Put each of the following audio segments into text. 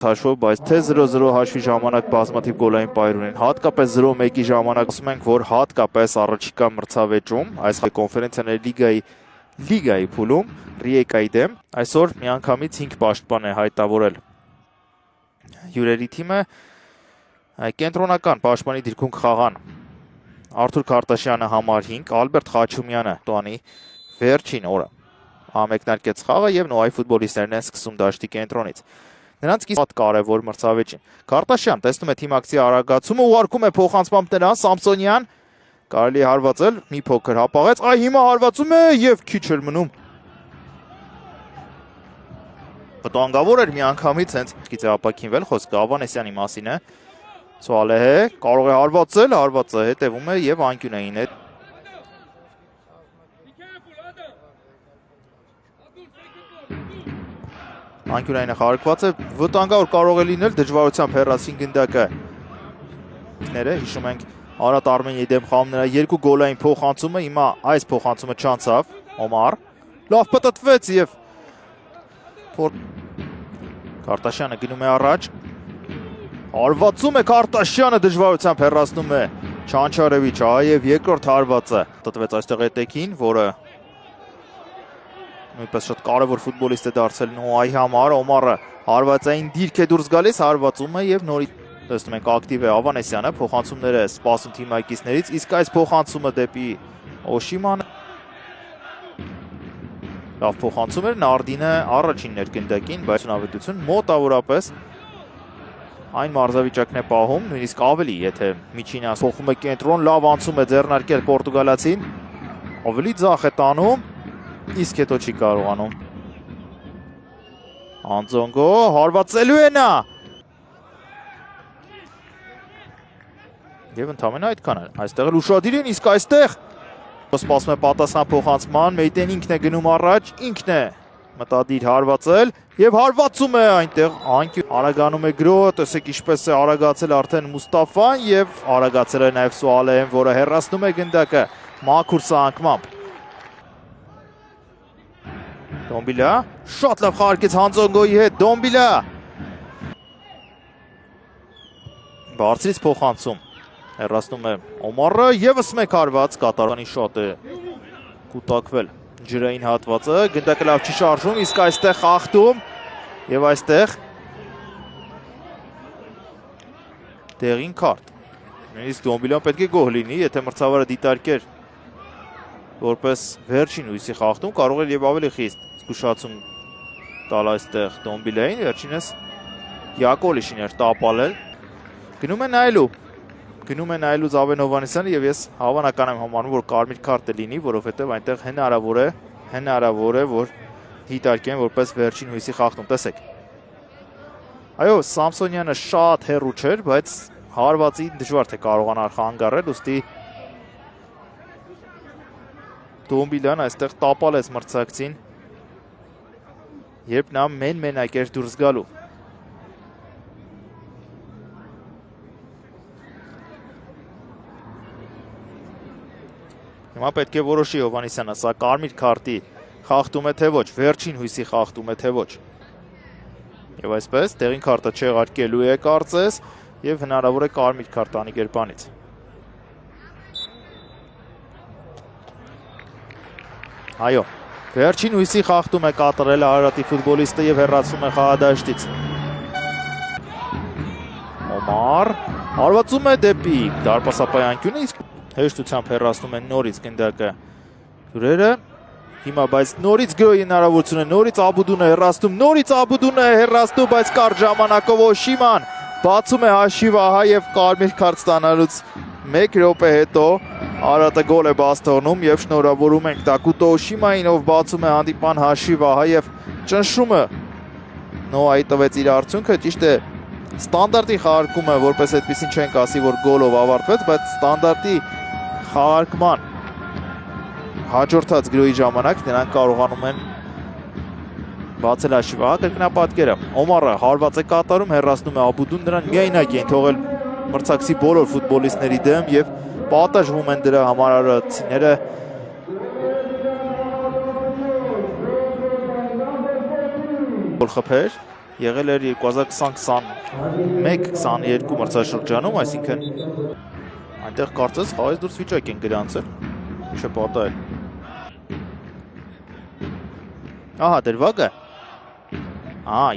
Հաշվով, բայց թե 0-0 հաշվի ժամանակ բազմաթիվ գոլային պայր ունեն, հատկապես 0-1-ի ժամանակ ասում ենք, որ հատկապես առաջիկա մրցավեճում, այս կոնֆերենցիաների լիգայի փուլում, Ռիեկայի դեմ, այսօր միանգամից 5 պաշտպան է հայտավորել հյուրերի թիմը, կենտրոնական պաշտպանի դիրքում կխաղան Արթուր Քարտաշյանը համար 5, Ալբերտ Խաչումյանը տանի վերջին օրը ամեկնարկեց խաղը և նոյի ֆուտբոլիստներն են սկսում դաշտի կենտրոնից։ Նրանց կիսատ կարևոր մրցավեճին։ Քարտաշյան տեսնում է թիմակցի արագացումը, ուղարկում է փոխանցմամբ նրան, Սամսոնյան կարելի հարվածել, մի փոքր հապաղեց, հիմա հարվածում է և քիչ էր մնում։ Վտանգավոր էր միանգամից հենց գիծե ապակինվել, խոսքը Ավանեսյանի մասին է։ Սուալեհ է, կարող է հարվածել, հարվածը հետևում է և անկյունային է։ Անկյունայինը խաղարկված է, վտանգավոր կարող է լինել, դժվարությամբ հեռացին գնդակը։ Հիշում ենք Արադ Արմենիայի դեմ խաղում նրա 2 գոլային փոխանցումը, հիմա այս փոխանցումը չանցավ, Օմար, լավ պտտվեց և Քարտաշյանը գնում է առաջ, հարվածում է Քարտաշյանը, դժվարությամբ հեռացնում է Չանչարևիչ, և երկրորդ հարվածը պտտվեց այստեղ Էտեկին, որը նույնպես շատ կարևոր ֆուտբոլիստ է դարձել Նոայի համար, Օմարը հարվածային դիրք է դուրս գալիս, հարվածում է և նորից տեսնում ենք ակտիվ է Ավանեսյանը, փոխանցումները սպասում թիմակիցներից, իսկ այս փոխանցումը դեպի Օշիմանը լավ փոխանցում էր, Նարդինը առաջինն էր գնդակին, բայց ունավետություն մոտավորապես այն մարզավիճակն է պահում, նույնիսկ ավելի, եթե միջինը փոխում է կենտրոն, լավ անցում է ձեռնարկել պորտուգալացին, ավելի ձախ է տանում, իսկ հետո չի կարողանում։ Անձոնգո, հարվածելու է նա։ Եվ ընդամենը այդքան է, այստեղ էլ ուշադիր են, իսկ այստեղ սպասում է պատասխան փոխանցման, Մեյտեն ինքն է գնում առաջ, ինքն է մտադիր հարվածել և հարվածում է այնտեղ, արագանում է Գրո, տեսեք ինչպես է արագացել արդեն Մուստաֆան և արագացել է նաև Սուալեհն, որը հեռացնում է գնդակը մաքուր սահանքմամբ։ Դոմբիլա, շատ լավ խաղարկեց Հանձոնգոյի հետ, Դոմբիլա բարձրից փոխանցում, հեռացնում է Օմարը, ևս մեկ հարված, կատարանի շատ է կուտակվել ջրային հատվածը, գնդակը լավ չի շարժում, իսկ այստեղ խախտում և այստեղ տեղին քարտ։ Նույնիսկ Դոմբիլան պետք է գոհ լինի, եթե մրցավարը դիտարկեր որպես վերջին հույսի խախտում, կարող էր և ավելի խիստ զգուշացում տալ այստեղ Դոմբիլային, վերջինս Յակոլիշին էր տապալել։ Գնում է նայելու Զավեն Հովհաննիսյանը և ես հավանական եմ համարում, որ կարմիր քարտ է լինի, որովհետև այնտեղ հնարավոր է, որ դիտարկեն որպես վերջին հույսի խախտում, տեսեք։ Այո, Սամսոնյանը շատ հեռու չէր, բայց հարվածի դժվար թե կարողանար խանգարել, ուստի Դոմբիլյան այստեղ տապալեց մրցակցին, երբ նա մենակ էր դուրս գալու։ Հիմա պետք է որոշի Հովհաննիսյանը, սա կարմիր քարտի խախտում է թե ոչ, վերջին հույսի խախտում է թե ոչ։ Եվ այսպես, տեղին քարտը չեղարկելու է կարծես, և հնարավոր է կարմիր քարտ տանի կերպանից։ Այո, վերջին հույսի խախտում է կատարել Արարատի ֆուտբոլիստը և հեռացում է խաղադաշտից։ Օմար, հարվածում է դեպի դարպասապահի անկյունը, իսկ հեշտությամբ հեռացնում են նորից գնդակը հյուրերը։ Հիմա բայց նորից Գրոյի հնարավորությունը, նորից Աբուդունը է հեռացնում, բայց կարճ ժամանակով Օշիման բացում է հաշիվը, և կարմիր քարտ ստանալուց 1 րոպե հետո Արարատը գոլ է բաց թողնում և շնորհավորում ենք Տակուտո Օշիմային, ով բացում է հանդիպման հաշիվը, և ճնշումը Նոայի տվեց իր արդյունքը, ճիշտ է, ստանդարտի խաղարկումը որպես այդպիսին չենք ասի, որ գոլով ավարտվեց, բայց ստանդարտի խաղարկման հաջորդած Գրոյի ժամանակ նրանք կարողանում են բացել հաշիվը, կրկնապատկերը։ Օմարը հարված է կատարում, հեռացնում է Աբուդուն, նրան միայնակ են թողել մրցակցի բոլոր ֆուտբոլիստների դեմ և պատժվում են դրա համար արարատցիները։ Գոլ խփեր եղել էր 2020-21-22 մրցաշրջանում, այսինքն այնտեղ կարծես խաղից դուրս վիճակ են գրանցել, չէ պատահել։ Ահա դրվագը։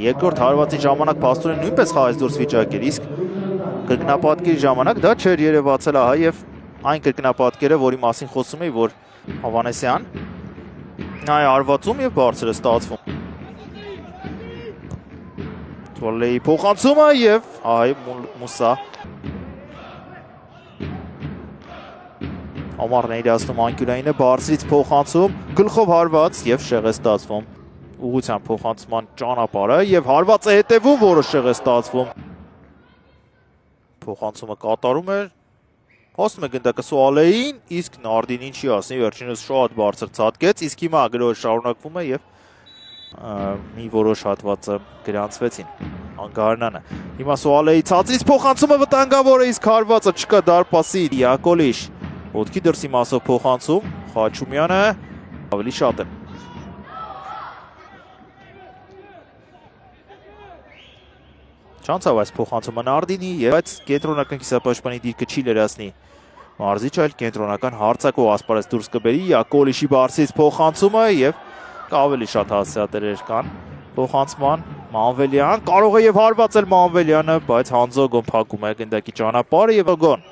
Երկրորդ հարվածի ժամանակ փաստորեն նույնպես խաղից դուրս վիճակ էր, իսկ կրկնապատկերի ժամանակ դա չէր երևացել, ահա եւ այն կրկնապատկերը, որի մասին խոսում էի, որ Հովհաննեսյան նա է հարվածում եւ բարձր է ստացվում։ Թոլեի փոխանցումը եւ Մուսա Օմարն է իրացնում անկյունայինը, բարձրից փոխանցում, գլխով հարված եւ շեղ է ստացվում։ Ուղղության փոխանցման ճանապարհը եւ հարվածը հետևում, որը շեղ է ստացվում։ Փոխանցումը կատարում էր, հասնում է գնդակը Սուալեին, իսկ Նարդին ինչի ասի, վերջինս շատ բարձր ցածկեց, իսկ հիմա գրոհը շարունակվում է եւ մի որոշ հատվածը գրանցվեցին անգարնանը։ Հիմա Սուալեի ցածրից փոխանցումը վտանգավոր է, իսկ հարվածը չկա դարպասի Յակոլիշ։ Ոտքի դրսի մասով փոխանցում, Խաչումյանը ավելի շատ է։ Չանցավ այս փոխանցումը Նարդինի, բայց կենտրոնական կիսապաշտպանի դիրքը չի լրացնի Մարզիչ, այլ կենտրոնական հարցակող ասպարեզ դուրս կբերի Յակոլիշի բարձրից փոխանցումը եւ ավելի շատ հասցեատերեր կան փոխանցման Մանվելյան, կարող է եւ հարվածել Մանվելյանը, բայց Հանձոգոն փակում է գնդակի ճանապարհը եւ գոն։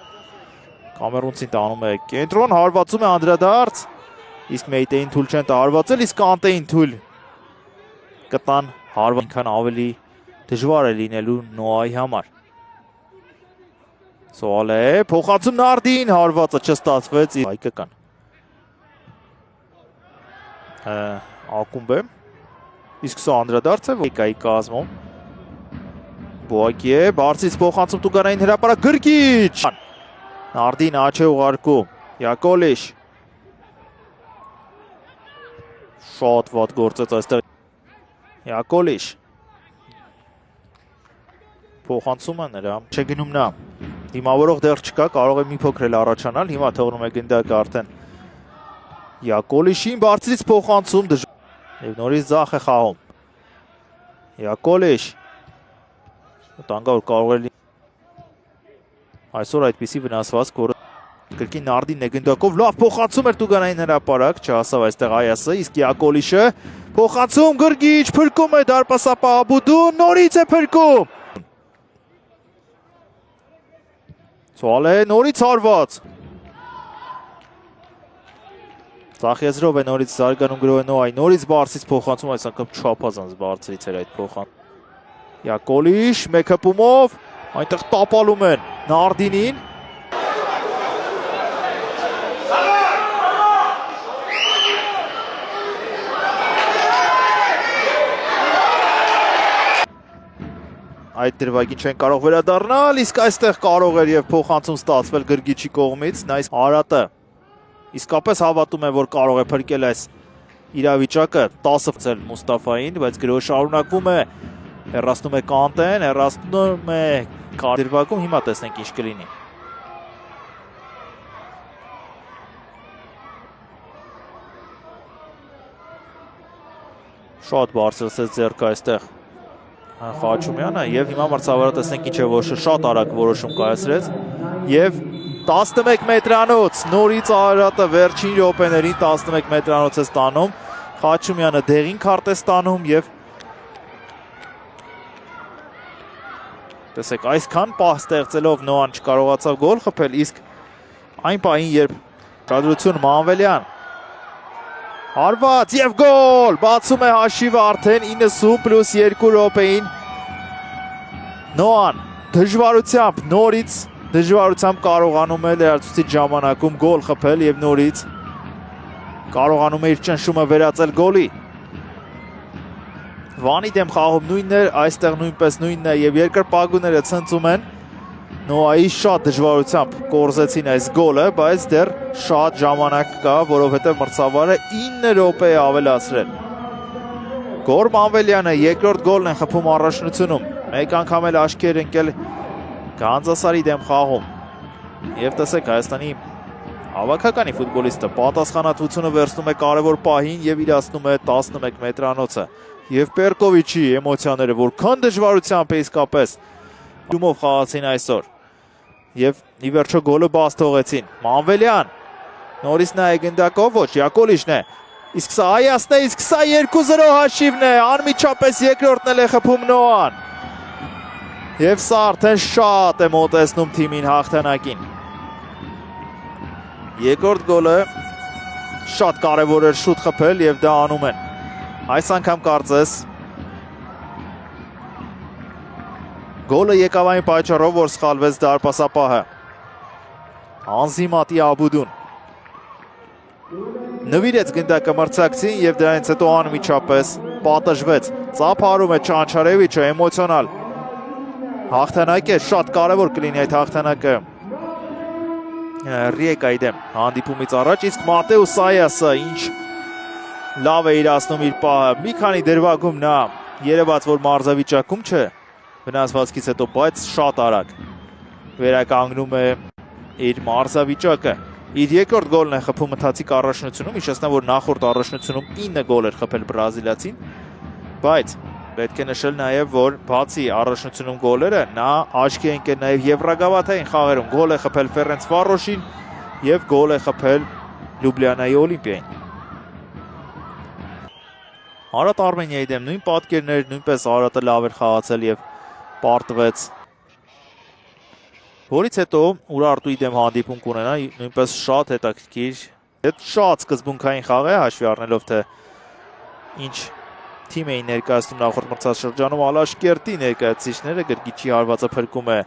Կամերունցին տանում է կենտրոն, հարվածում է անդրադարձ, իսկ Մեյտեին թույլ չեն տա հարվածել, իսկ Կանտեին թույլ կտան հարվածքան ավելի դժվար է լինելու Նոայի համար։ Սուալե, փոխանցում Նարդին, հարվածը չստացվեց, հայկական։ Ակումբ է, իսկ սա անդրադարձ է, Վիկայի կազմում։ Բոակի է, բարձրից փոխանցում Տուգանային հրապարակ, գրկիչ։ Նարդին աչ է ուղարկում, Յակոլիշ։ Շատ վատ գործեց այստեղ։ Յակոլիշ։ Փոխանցումը նրա, չգնում նա։ Դիմավորող դեռ չկա, կարող է մի փոքր էլ առաջանալ, հիմա թողնում է գնդակը արդեն Յակոլիշին, բարձրից փոխանցում եւ նորից ձախ է խաղում։ Յակոլիշ։ Տանգավոր կարող է այսօր այդպիսի վնասվածք, որը կրկին Նարդինն է գնդակով, լավ փոխանցում էր Տուգանային հրապարակ, չհասավ այստեղ Այասը, իսկ Յակոլիշը փոխանցում գրգիչ, փրկում է դարպասապահ Աբուդուն, նորից է փրկում։ Սուալե, նորից հարված։ Ձախ եզրով է նորից զարգանում գրոհը Նոայի, նորից բարձրից փոխանցում, այս անգամ չափազանց բարձրից էր այդ փոխանցումը։ Յակոլիշ, մեկ հպումով, այնտեղ տապալում են Նարդինին։ Այդ դրվագին չեն կարող վերադառնալ, իսկ այստեղ կարող էր եւ փոխանցում ստացվել գրգիչի կողմից, նա իսկ Արատը իսկապես հավատում է, որ կարող է փրկել այս իրավիճակը, 10 ցել Մուստաֆային, բայց գրոհը շարունակվում է, հեռացնում է Կանտեն, հեռացնում է դրվագում, հիմա տեսնենք ինչ կլինի։ Շատ բարձրացեց ձեռքը այստեղ Խաչումյանը եւ հիմա մրցավարը տեսնենք ինչ է որոշը շատ արագ որոշում կայացրեց եւ 11 մետրանոց նորից Արարատը վերջին րոպեներին 11 մետրանոց է ստանում Խաչումյանը դեղին քարտ է ստանում եւ տեսեք այսքան պահ ստեղծելով Նոան չկարողացավ գոլ խփել իսկ այն պահին երբ շադրություն Մանվելյան հարված եւ գոլ բացում է հաշիվը արդեն 90+2 րոպեին Նոան դժվարությամբ նորից դժվարությամբ կարողանում է լրացուցիչ ժամանակում գոլ խփել եւ նորից կարողանում է իր ճնշումը վերածել գոլի Վանի դեմ խաղում նույնն էր այստեղ նույնպես նույնն է եւ երկրպագուները ցնծում են Նոայի շատ դժվարությամբ կորզեցին այս գոլը, բայց դեռ շատ ժամանակ կա, որովհետև մրցավարը 9 րոպե է ավելացրել։ Գոր Մանվելյանը երկրորդ գոլն է խփում առաջնությունում։ Մեկ անգամ էլ աչքի էր ընկել Գանձասարի դեմ խաղում։ Եվ տեսեք Հայաստանի Հավաքականի ֆուտբոլիստը պատասխանատվությունը վերցնում է կարևոր պահին եւ իրացնում է 11 մետրանոցը։ Եվ Պերկովիչի էմոցիաները որքան դժվարությամբ է իսկապես դումով խաղացին այսօր։ Եվ ի վերջո գոլը բաց թողեցին։ Մանվելյան նորից նա է գնդակով, ոչ, Յակոլիչն է։ Իսկ սա Այասն է, իսկ սա 2-0 հաշիվն է, անմիջապես երկրորդն էլ է խփում Նոան։ Եվ սա արդեն շատ է մոտեցնում թիմին հաղթանակին։ Երկրորդ գոլը շատ կարևոր էր շուտ խփել եւ դա անում են։ Այս անգամ կարծես գոլը եկավ այն պատճառով, որ սխալվեց դարպասապահը։ Անզիմատի Աբուդուն նվիրեց գնդակը մրցակցին եւ դրանից հետո անմիջապես պատժվեց։ Ծափարում է Չանչարևիչը, էմոցիոնալ հաղթանակ է, շատ կարևոր կլինի այդ հաղթանակը Ռիեկայի դեմ հանդիպումից առաջ, իսկ Մատեուս Այասը ինչ լավ է իրացնում իր պահը, մի քանի դրվագում նա երևաց, որ մարզավիճակում չէ վնասվածքից հետո, բայց շատ արագ վերականգնում է իր մարզավիճակը։ Իր երկրորդ գոլն է խփում ընթացիկ առաջնությունում, հիշեցնեմ, որ նախորդ առաջնությունում 9 գոլ էր խփել բրազիլացին, բայց պետք է նշել նաև, որ բացի առաջնությունում գոլերը, նա աչքի է ընկել նաև եվրագավաթային խաղերում, գոլ է խփել Ֆերենցվարոշին եւ գոլ է խփել Լյուբլիանայի Օլիմպիային։ Արադ Արմենիայի դեմ նույն պատկերներ, նույնպես Արադը լավ էր խաղացել եւ պարտվեց, որից հետո Ուրարտուի դեմ հանդիպում կունենա, նույնպես շատ հետաքրքիր, շատ սկզբունքային խաղ է, հաշվի առնելով թե ինչ թիմ էին ներկայացնում նախորդ մրցաշրջանում Ալաշկերտի ներկայացուցիչները, գրգիչի հարվածը փրկում է